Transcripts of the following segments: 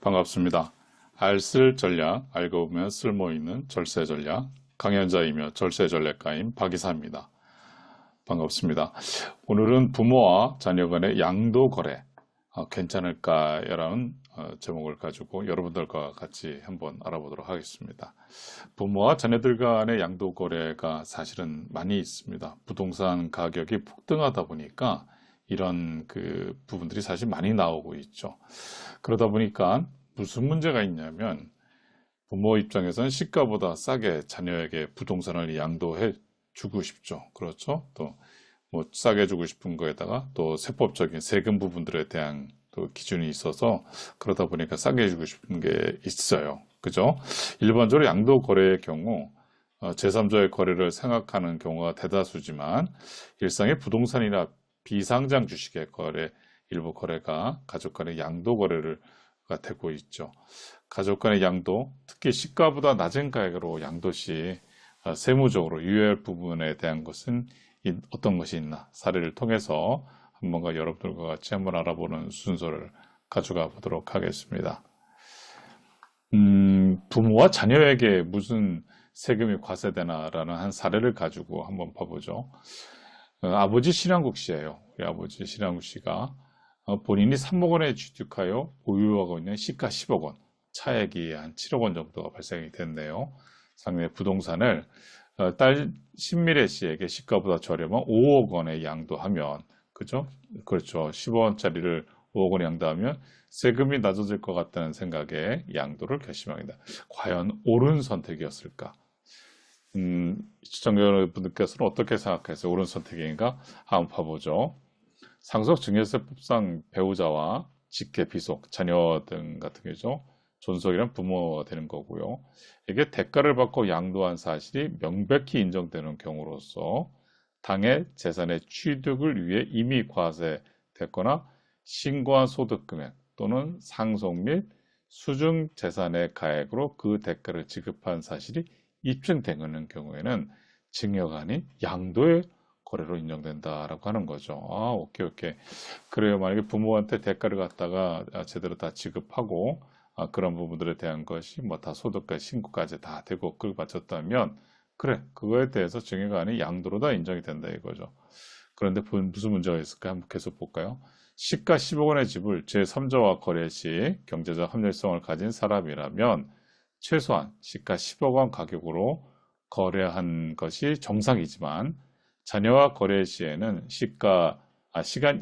반갑습니다. 알쓸 전략, 알고 보면 쓸모 있는 절세 전략, 강연자이며 절세 전략가인 박이사입니다. 반갑습니다. 오늘은 부모와 자녀 간의 양도 거래, 괜찮을까라는 제목을 가지고 여러분들과 같이 한번 알아보도록 하겠습니다. 부모와 자녀들 간의 양도 거래가 사실은 많이 있습니다. 부동산 가격이 폭등하다 보니까 이런 부분들이 사실 많이 나오고 있죠. 그러다 보니까 무슨 문제가 있냐면 부모 입장에서는 시가보다 싸게 자녀에게 부동산을 양도해 주고 싶죠. 그렇죠. 또 뭐 싸게 주고 싶은 거에다가 또 세법적인 세금 부분들에 대한 또 기준이 있어서 그러다 보니까 싸게 주고 싶은 게 있어요. 그죠? 일반적으로 양도 거래의 경우 제3자의 거래를 생각하는 경우가 대다수지만 일상의 부동산이나 비상장 주식의 거래, 일부 거래가 가족 간의 양도 거래가 되고 있죠. 가족 간의 양도, 특히 시가보다 낮은 가격으로 양도 시 세무적으로 유효할 부분에 대한 것은 어떤 것이 있나 사례를 통해서 한번가 여러분들과 같이 한번 알아보는 순서를 가져가 보도록 하겠습니다. 부모와 자녀에게 무슨 세금이 과세되나라는 한 사례를 가지고 한번 봐보죠. 아버지 신한국 씨예요. 우리 아버지 신한국 씨가 본인이 3억 원에 취득하여 보유하고 있는 시가 10억 원, 차액이 한 7억 원 정도가 발생이 됐네요. 상당히 부동산을 딸 신미래 씨에게 시가보다 저렴한 5억 원에 양도하면, 그죠? 그렇죠. 10억원짜리를 5억 원에 양도하면 세금이 낮아질 것 같다는 생각에 양도를 결심합니다. 과연 옳은 선택이었을까? 시청자 여러분들께서는 어떻게 생각하세요? 옳은 선택인가? 한번 봐보죠. 상속 증여세법상 배우자와 직계, 비속, 자녀 등 같은 경우죠. 존속이란 부모가 되는 거고요. 이게 대가를 받고 양도한 사실이 명백히 인정되는 경우로서 당의 재산의 취득을 위해 이미 과세됐거나 신고한 소득 금액 또는 상속 및 수증 재산의 가액으로 그 대가를 지급한 사실이 입증되는 경우에는 증여가 아닌 양도의 거래로 인정된다라고 하는 거죠. 오케이. 그래요. 만약에 부모한테 대가를 갖다가 제대로 다 지급하고 그런 부분들에 대한 것이 뭐 다 소득과 신고까지 다 되고 그걸 바쳤다면 그래, 그거에 대해서 증여가 아닌 양도로 다 인정이 된다 이거죠. 그런데 무슨 문제가 있을까 한번 계속 볼까요? 시가 10억 원의 집을 제3자와 거래 시 경제적 합리성을 가진 사람이라면 최소한 시가 10억 원 가격으로 거래한 것이 정상이지만 자녀와 거래 시에는 시가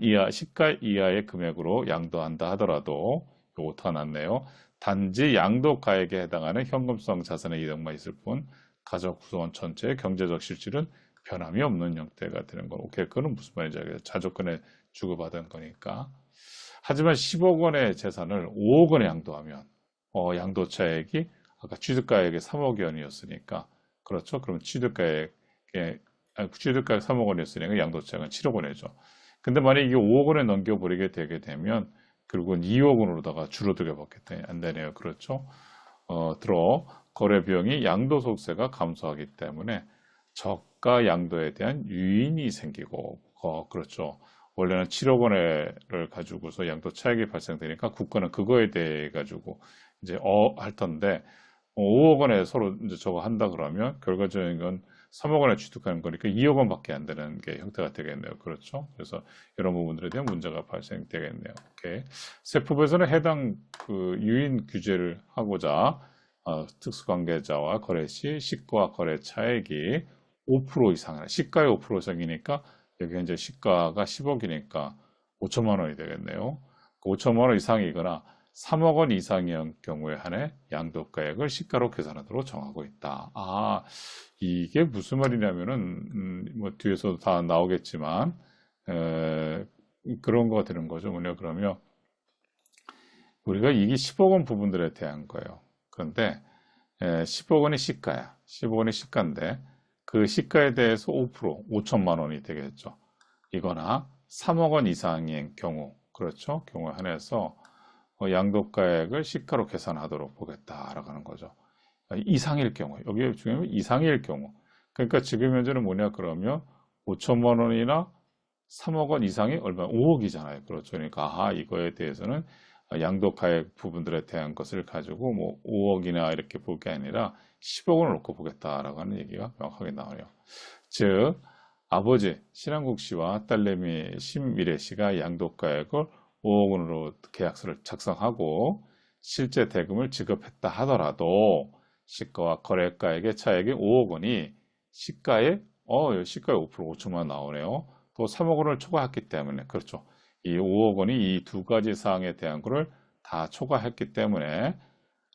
이하의 금액으로 양도한다 하더라도 요거 더 낫네요. 단지 양도 가액에 해당하는 현금성 자산의 이득만 있을 뿐 가족 구성원 전체의 경제적 실질은 변함이 없는 형태가 되는 거. 오케이, 그건 무슨 말인지 알겠어요. 자조건에 주고받은 거니까. 하지만 10억 원의 재산을 5억 원에 양도하면 양도 차액이 아까 취득가액이 3억 원이었으니까 그렇죠. 그럼 취득가액 3억 원이었으니까 양도 차액은 7억 원이죠. 근데 만약에 이게 5억 원에 넘겨버리게 되게 되면 결국은 2억 원으로다가 줄어들게 받게 안 되네요. 그렇죠. 거래 비용이 양도소득세가 감소하기 때문에 저가 양도에 대한 유인이 생기고, 그렇죠. 원래는 7억 원을 가지고서 양도 차익이 발생되니까 국가는 그거에 대해 가지고 이제 할 텐데 5억 원에 서로 이제 저거 한다 그러면 결과적인 건 3억 원에 취득하는 거니까 2억 원밖에 안 되는 게 형태가 되겠네요. 그렇죠. 그래서 이런 부분들에 대한 문제가 발생되겠네요. 오케이. 세법에서는 해당 유인 규제를 하고자 특수관계자와 거래 시 시가 거래 차액이 5% 이상, 시가의 5% 이상이니까 여기 이제 시가가 10억이니까 5천만 원이 되겠네요. 5천만 원 이상이거나 3억 원 이상의 경우에 한해 양도가액을 시가로 계산하도록 정하고 있다. 이게 무슨 말이냐면은 뭐 뒤에서도 다 나오겠지만 그런 거가 되는 거죠. 뭐냐 그러면 우리가 이게 10억 원 부분들에 대한 거예요. 그런데 10억 원이 시가야. 10억 원이 시가인데 그 시가에 대해서 5%, 5천만 원이 되겠죠. 이거나 3억 원 이상인 경우, 그렇죠? 경우에 한해서 양도가액을 시가로 계산하도록 보겠다라고 하는 거죠. 이상일 경우, 여기 중요한 이상일 경우. 그러니까 지금 현재는 뭐냐 그러면 5천만 원이나 3억 원 이상이 얼마? 5억이잖아요. 그렇죠. 그러니까 이거에 대해서는 양도가액 부분들에 대한 것을 가지고 뭐 5억이나 이렇게 볼 게 아니라 10억 원을 놓고 보겠다라고 하는 얘기가 명확하게 나와요. 즉 아버지 신한국 씨와 딸내미 신미래 씨가 양도가액을 5억 원으로 계약서를 작성하고 실제 대금을 지급했다 하더라도 시가와 거래가액의 차액이 5억 원이 시가의 5% 5천만 원 나오네요. 또 3억 원을 초과했기 때문에 그렇죠. 이 5억 원이 이 두 가지 사항에 대한 거를 다 초과했기 때문에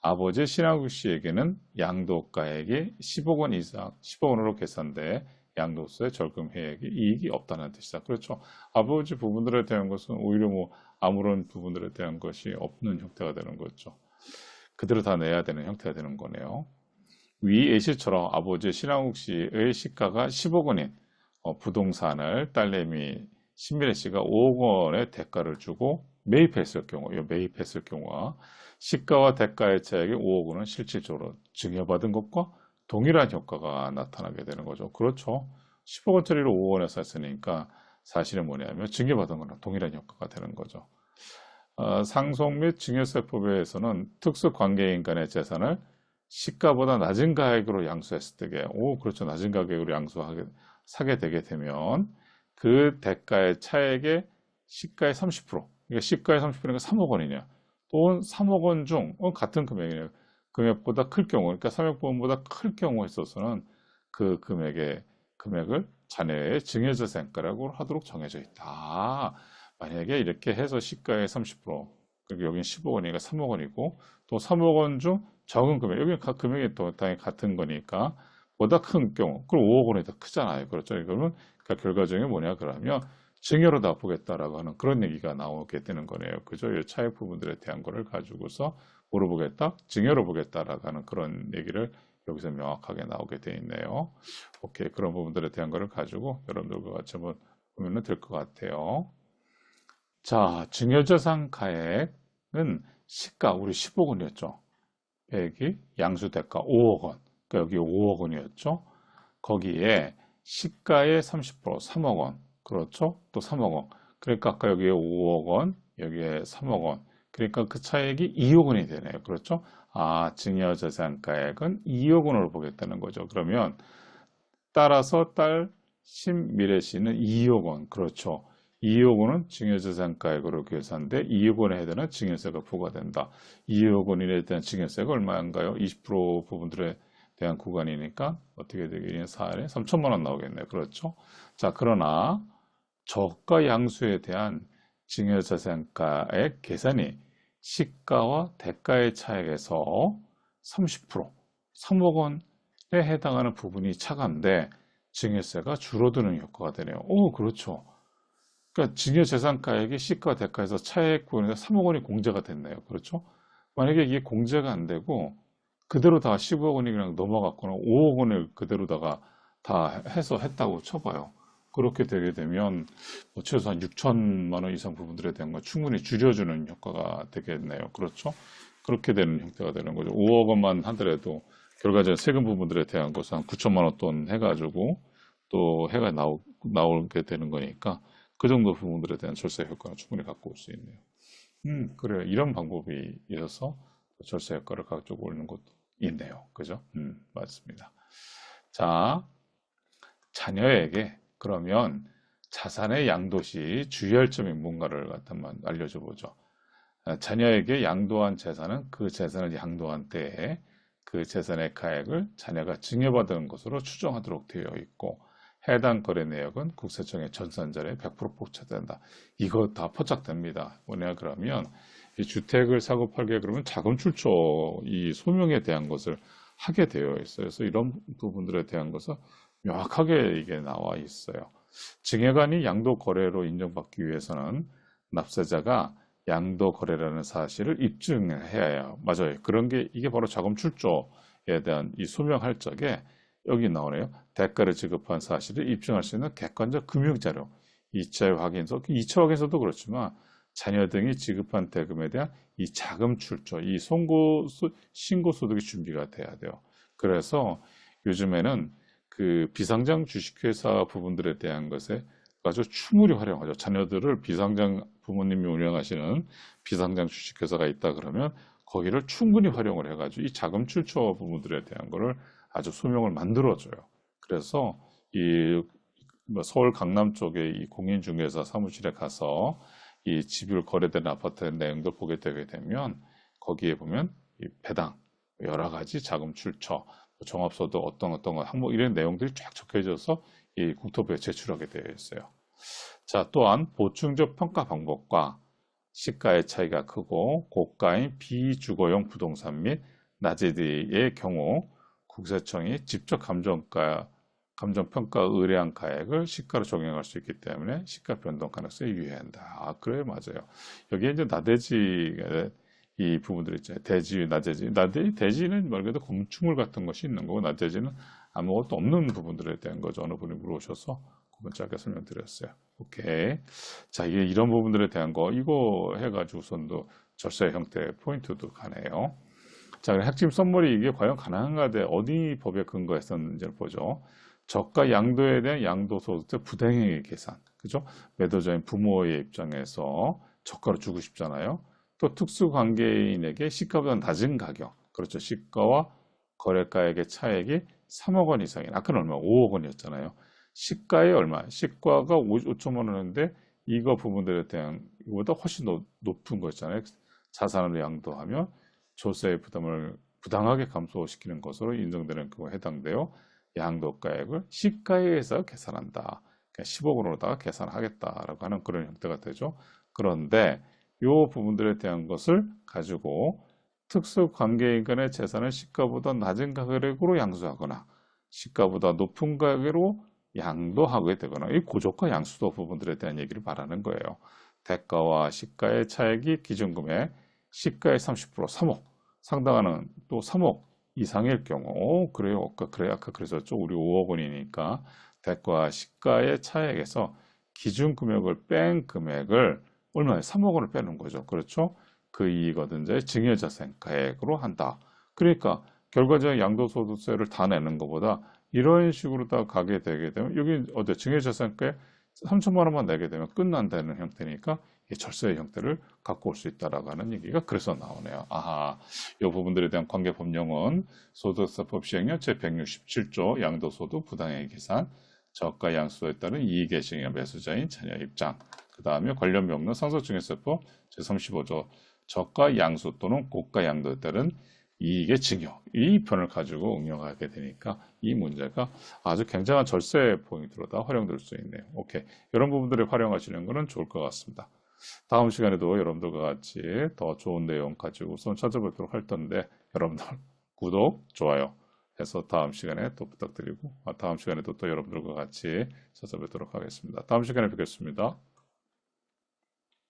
아버지 신한국 씨에게는 양도가액이 10억 원 이상, 10억 원으로 계산돼 양도소의 절금 혜액이 이익이 없다는 뜻이다. 그렇죠. 아버지 부분들에 대한 것은 오히려 뭐 아무런 부분들에 대한 것이 없는 형태가 되는 거죠. 그대로 다 내야 되는 형태가 되는 거네요. 위 예시처럼 아버지 신한국 씨의 시가가 10억 원인 부동산을 딸내미 신미래 씨가 5억 원의 대가를 주고 매입했을 경우와 시가와 대가의 차액이 5억 원은 실질적으로 증여받은 것과 동일한 효과가 나타나게 되는 거죠. 그렇죠. 10억 원짜리를 5억 원에 샀으니까 사실은 뭐냐면 증여받은 거랑 동일한 효과가 되는 거죠. 상속 및 증여세법에서는 특수관계인 간의 재산을 시가보다 낮은 가격으로 양수했을 때게, 그렇죠. 낮은 가격으로 사게 되게 되면 그 대가의 차액의 시가의 30%, 그러니까 시가의 30%니까 3억 원이냐, 또는 3억 원 중 같은 금액이냐, 금액보다 클 경우, 그러니까 3억 원보다 클 경우에 있어서는 그 금액을 자녀의 증여재산가라고 하도록 정해져 있다. 만약에 이렇게 해서 시가의 30%, 그러니까 여기는 10억 원이니까 3억 원이고, 또 3억 원 중 적은 금액, 여기는 각 금액이 또 당연히 같은 거니까, 보다 큰 경우, 그럼 5억 원이 더 크잖아요. 그렇죠. 이거는 그러니까 결과적인 게 뭐냐 그러면 증여로 다 보겠다라고 하는 그런 얘기가 나오게 되는 거네요. 그죠? 이 차액 부분들에 대한 거를 가지고서 뭐로 보겠다? 증여로 보겠다라고 하는 그런 얘기를 여기서 명확하게 나오게 돼 있네요. 오케이. 그런 부분들에 대한 거를 가지고 여러분들과 같이 한번 보면 될 것 같아요. 자, 증여재산 가액은 시가 우리 10억 원이었죠. 백이 양수대가 5억 원. 그러니까 여기 5억 원이었죠. 거기에 시가의 30% 3억 원. 그렇죠? 또 3억 원. 그러니까 아까 여기에 5억 원, 여기에 3억 원. 그러니까 그 차액이 2억 원이 되네요. 그렇죠? 증여재산가액은 2억 원으로 보겠다는 거죠. 그러면 따라서 딸 신미래 씨는 2억 원. 그렇죠. 2억 원은 증여재산가액으로 계산돼 2억 원에 해당하는 증여세가 부과된다. 2억 원에 대한 증여세가 얼마인가요? 20% 부분들에 대한 구간이니까 어떻게 되겠냐? 4일에 3천만 원 나오겠네요. 그렇죠? 자, 그러나 저가 양수에 대한 증여재산가액 계산이 시가와 대가의 차액에서 30%, 3억 원에 해당하는 부분이 차감돼 증여세가 줄어드는 효과가 되네요. 그렇죠. 그러니까 증여재산가액이 시가 대가에서 차액 부분에서 3억 원이 공제가 됐네요. 그렇죠? 만약에 이게 공제가 안 되고 그대로 다 10억 원이 그냥 넘어갔거나 5억 원을 그대로다가 다 해서 했다고 쳐봐요. 그렇게 되게 되면 뭐 최소한 6천만 원 이상 부분들에 대한 건 충분히 줄여주는 효과가 되겠네요. 그렇죠? 그렇게 되는 형태가 되는 거죠. 5억 원만 하더라도 결과적으로 세금 부분들에 대한 것은 한 9천만 원 돈 해가지고 또 해가 나오게 되는 거니까 그 정도 부분들에 대한 절세 효과는 충분히 갖고 올 수 있네요. 그래요. 이런 방법이 있어서 절세 효과를 가지고 오는 것도 있네요. 그죠? 맞습니다. 자, 자녀에게 그러면 자산의 양도 시 주의할 점이 뭔가를 갖다만 알려줘 보죠. 자녀에게 양도한 재산은 그 재산을 양도한 때에 그 재산의 가액을 자녀가 증여받은 것으로 추정하도록 되어 있고 해당 거래 내역은 국세청의 전산자료에 100% 포착된다. 이거 다 포착됩니다. 뭐냐 그러면 이 주택을 사고 팔게 그러면 자금 출처 이 소명에 대한 것을 하게 되어 있어요. 그래서 이런 부분들에 대한 것은 명확하게 이게 나와 있어요. 증여관이 양도 거래로 인정받기 위해서는 납세자가 양도 거래라는 사실을 입증해야 해요. 맞아요. 그런 게 이게 바로 자금 출처에 대한 이 소명할 적에 여기 나오네요. 대가를 지급한 사실을 입증할 수 있는 객관적 금융자료, 2차 확인서, 2차 확인서도 그렇지만 자녀 등이 지급한 대금에 대한 이 자금 출처, 이 신고 소득이 준비가 돼야 돼요. 그래서 요즘에는 그 비상장 주식회사 부분들에 대한 것에 아주 충분히 활용하죠. 자녀들을 비상장 부모님이 운영하시는 비상장 주식회사가 있다 그러면 거기를 충분히 활용을 해가지고 이 자금 출처 부분들에 대한 거를 아주 소명을 만들어줘요. 그래서 이 서울 강남 쪽에 이 공인중개사 사무실에 가서 이 집을 거래되는 아파트의 내용들 보게 되게 되면 거기에 보면 이 배당, 여러 가지 자금 출처, 종합소득 어떤 거 항목 이런 내용들이 쫙 적혀져서 이 국토부에 제출하게 되어 있어요. 자, 또한 보충적 평가 방법과 시가의 차이가 크고 고가인 비주거용 부동산 및 나제지의 경우 국세청이 직접 감정평가 의뢰한 가액을 시가로 적용할 수 있기 때문에 시가 변동 가능성이 유의한다. 아, 그래요, 맞아요. 여기에 이제 나대지 이 부분들 있잖아요. 대지, 나대지. 대지는 말 그대로 건축물 같은 것이 있는 거고, 나대지는 아무것도 없는 부분들에 대한 거죠. 어느 분이 물어오셔서 그건 짧게 설명드렸어요. 오케이. 자, 이게 이런 부분들에 대한 거, 이거 해가지고선도 절세 형태 포인트도 가네요. 자, 그럼 핵심 썸머리 이게 과연 가능한가 대 어디 법에 근거했었는지를 보죠. 저가 양도에 대한 양도소득세 부당행위 계산. 그죠? 매도자인 부모의 입장에서 저가로 주고 싶잖아요. 또 특수관계인에게 시가보다 낮은 가격. 그렇죠. 시가와 거래가액의 차액이 3억 원 이상인. 아까는 얼마? 5억 원이었잖아요. 시가에 얼마? 시가가 5천만 원인데 이거 부분들에 대한 이거보다 훨씬 높은 거잖아요. 자산을 양도하면 조세의 부담을 부당하게 감소시키는 것으로 인정되는 경우에 해당되어 양도가액을 시가에 의해서 계산한다. 그러니까 10억 원으로다가 계산하겠다라고 하는 그런 형태가 되죠. 그런데 이 부분들에 대한 것을 가지고 특수관계인 간의 재산을 시가보다 낮은 가격으로 양수하거나 시가보다 높은 가격으로 양도하게 되거나 이 고저가 양수도 부분들에 대한 얘기를 말하는 거예요. 대가와 시가의 차액이 기준금액 시가의 30% 3억 상당하는 또 3억 이상일 경우 그래요. 아까 그랬었죠. 우리 5억 원이니까 대가 시가의 차액에서 기준 금액을 뺀 금액을 얼마에 3억 원을 빼는 거죠. 그렇죠? 그 이익 얻은 자의 증여자산가액으로 한다. 그러니까 결과적인 양도소득세를 다 내는 것보다 이런 식으로 다 가게 되게 되면 여기 어때 증여자산가액 3천만 원만 내게 되면 끝난다는 형태니까 절세의 형태를 갖고 올 수 있다라고 하는 얘기가 그래서 나오네요. 아하, 이 부분들에 대한 관계 법령은 소득세법 시행령 제167조 양도소득 부당행위 계산 저가 양수에 따른 이익의 증여 매수자인 자녀 입장 그 다음에 관련 명령 상속증여세법 제35조 저가 양수 또는 고가 양도에 따른 이익의 증여 이 편을 가지고 응용하게 되니까 이 문제가 아주 굉장한 절세 포인트로 다 활용될 수 있네요. 오케이. 이런 부분들을 활용하시는 것은 좋을 것 같습니다. 다음 시간에도 여러분들과 같이 더 좋은 내용 가지고 우선 찾아뵙도록 할 텐데 여러분들 구독, 좋아요 해서 다음 시간에 또 부탁드리고 다음 시간에도 또 여러분들과 같이 찾아뵙도록 하겠습니다. 다음 시간에 뵙겠습니다.